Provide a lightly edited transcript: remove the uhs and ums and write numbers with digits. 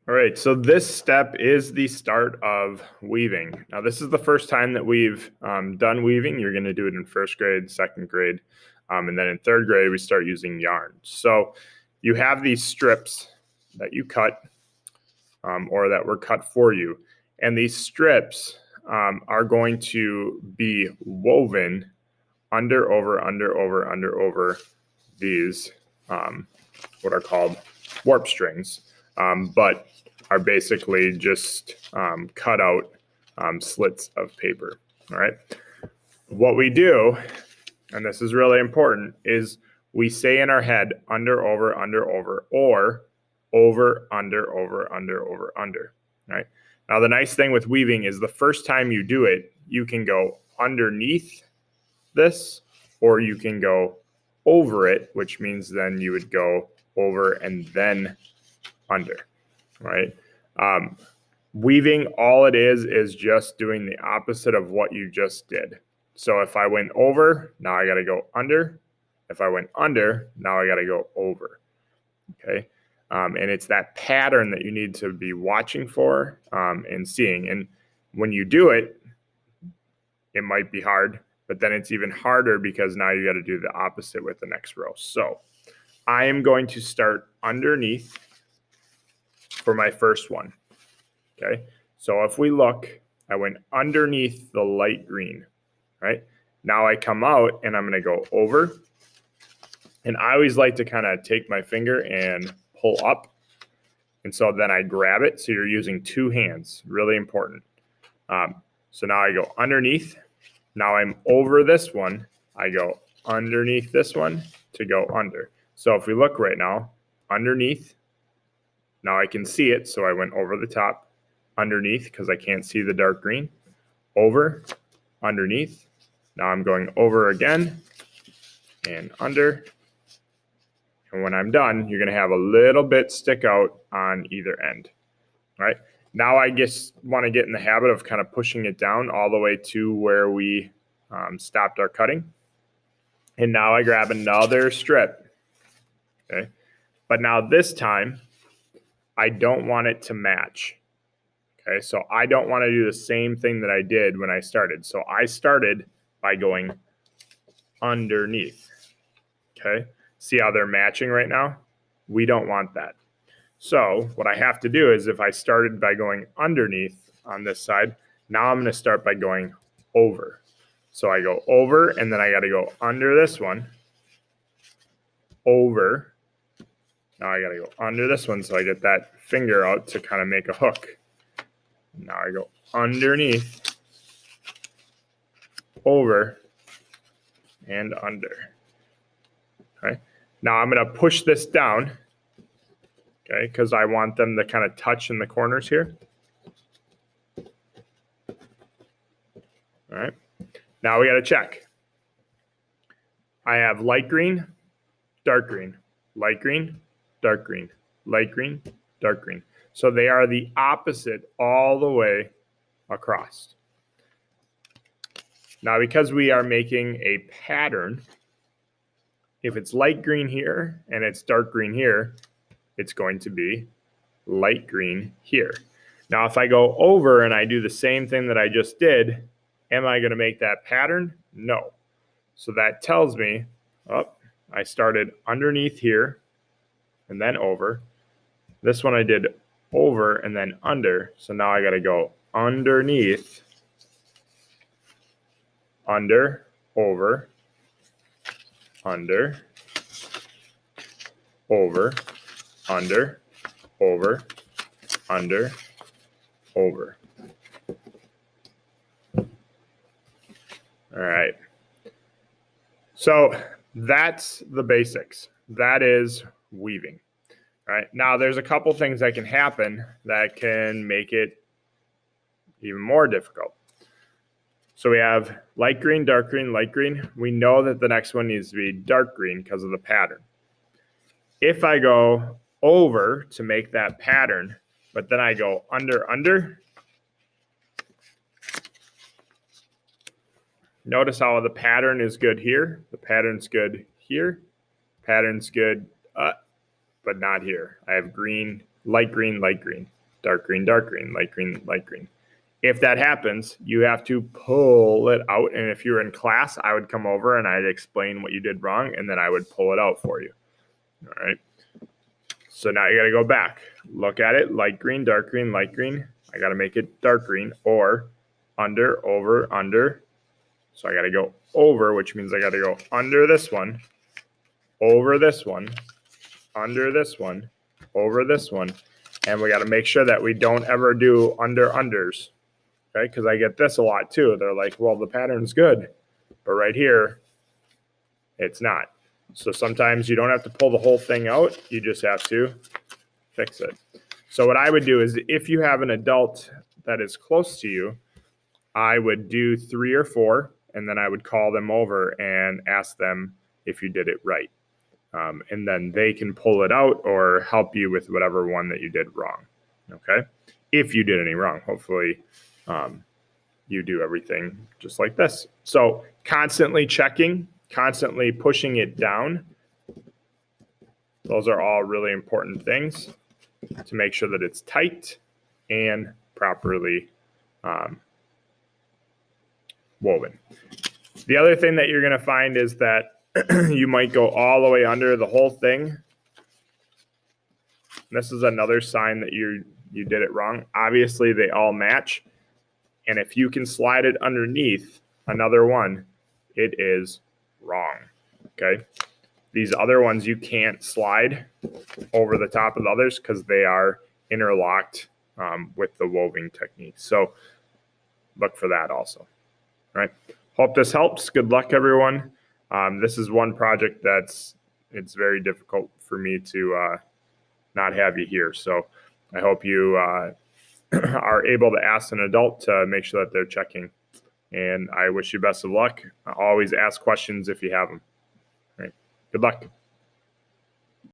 All right, so this step is the start of weaving. Now, this is the first time that we've done weaving. You're going to do it in first grade, second grade, and then in third grade, we start using yarn. So you have these strips that you cut or that were cut for you. And these strips are going to be woven under, over these what are called warp strings, but are basically just cut out slits of paper. All right. What we do, and this is really important, is we say in our head under, over, or over, under. Right. Now, the nice thing with weaving is the first time you do it, you can go underneath this, or you can go over it, which means then you would go over and then under, right? Weaving, all it is just doing the opposite of what you just did. So if I went over, now I got to go under. If I went under, now I got to go over, okay? And it's that pattern that you need to be watching for and seeing. And when you do it, it might be hard, but then it's even harder because now you got to do the opposite with the next row. So I am going to start underneath for my first one. Okay. So if we look, I went underneath the light green, right? Now I come out and I'm going to go over. And I always like to kind of take my finger and pull up. And so then I grab it. So you're using two hands, really important. So now I go underneath. Now I'm over this one. I go underneath this one to go under. So if we look right now, underneath, now I can see it. So I went over the top, underneath because I can't see the dark green, over, underneath. Now I'm going over again and under. And when I'm done, you're going to have a little bit stick out on either end, right? Now I just want to get in the habit of kind of pushing it down all the way to where we stopped our cutting. And now I grab another strip, okay? But now this time, I don't want it to match, okay? So I don't want to do the same thing that I did when I started. So I started by going underneath, okay? See how they're matching right now? We don't want that. So what I have to do is if I started by going underneath on this side, now I'm going to start by going over. So I go over and then I got to go under this one, over. Now I got to go under this one so I get that finger out to kind of make a hook. Now I go underneath, over, and under. Okay. Now I'm going to push this down, okay, because I want them to kind of touch in the corners here. All right. Now we got to check. I have light green, dark green, light green, dark green, light green, dark green. So they are the opposite all the way across. Now, because we are making a pattern, if it's light green here and it's dark green here, it's going to be light green here. Now, if I go over and I do the same thing that I just did, am I going to make that pattern? No. So that tells me, oh, I started underneath here and then over. This one I did over and then under. So now I got to go underneath, under, over, under, over, under, over, under, over. All right. So that's the basics. That is weaving. All right. Now there's a couple things that can happen that can make it even more difficult. So we have light green, dark green, light green. We know that the next one needs to be dark green because of the pattern. If I go over to make that pattern, but then I go under, notice how the pattern is good here. The pattern's good here. Pattern's good but not here. I have green, light green, dark green, light green, light green. If that happens, you have to pull it out. And if you're in class, I would come over and I'd explain what you did wrong, and then I would pull it out for you. All right. So now you got to go back. Look at it, light green, light green. I got to make it dark green, or under, over, under. So I got to go over, which means I got to go under this one, over this one, under this one, over this one. And we got to make sure that we don't ever do unders. Okay, because I get this a lot too. They're like, well, the pattern's good, but right here, it's not. So sometimes you don't have to pull the whole thing out. You just have to fix it. So what I would do is, if you have an adult that is close to you, I would do 3 or 4, and then I would call them over and ask them if you did it right. And then they can pull it out or help you with whatever one that you did wrong. Okay, if you did any wrong, hopefully you do everything just like this. So constantly checking, constantly pushing it down. Those are all really important things to make sure that it's tight and properly woven. The other thing that you're going to find is that you might go all the way under the whole thing. This is another sign that you did it wrong. Obviously, they all match. And if you can slide it underneath another one, it is wrong. Okay. These other ones you can't slide over the top of the others because they are interlocked with the woving technique. So look for that also. All right. Hope this helps. Good luck, everyone. This is one project it's very difficult for me to not have you here. So I hope you are able to ask an adult to make sure that they're checking. And I wish you best of luck. Always ask questions if you have them. All right. Good luck.